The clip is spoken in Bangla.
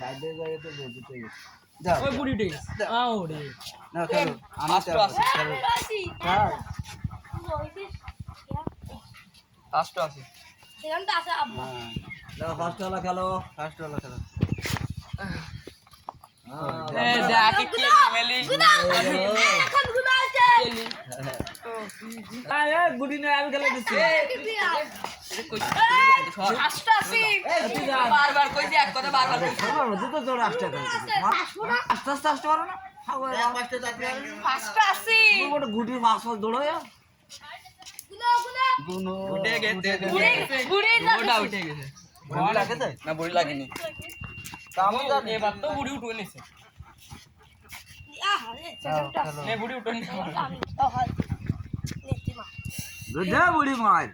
বাইরে যায় তো বুঝতে গেছে ওই বুড়ি উঠে গেছে ওরে না খেলো আমি তো আছি খেলো হ্যাঁ ফার্স্ট আছে সেখানটা আছে আব্বা দাও ফার্স্ট ওয়ালা খেলো ফার্স্ট ওয়ালা খেলো এ দেখি কি মেলি এখন গুনা আছে আরে গুডি না আমি খেলা দিচ্ছি আটটা আছে বারবার কইছি এক কথা বারবার কইছি দুটো জোড়া আসতে করে আস্তে আস্তে আসতে পারো না পাঁচটা আছে ওটা গুডি মাছ দৌড়ায় গুনা উঠে গেছে বুড়ি ওটা উঠে গেছে বড় লাগে তাই না বুড়ি লাগেনি কামন জানি এবার তো বুড়ি উঠে নিছে আরে সেখানটা আছে নে বুড়ি উঠে নিছে আমি তো হয় নেতিমা বুড়ি মাছ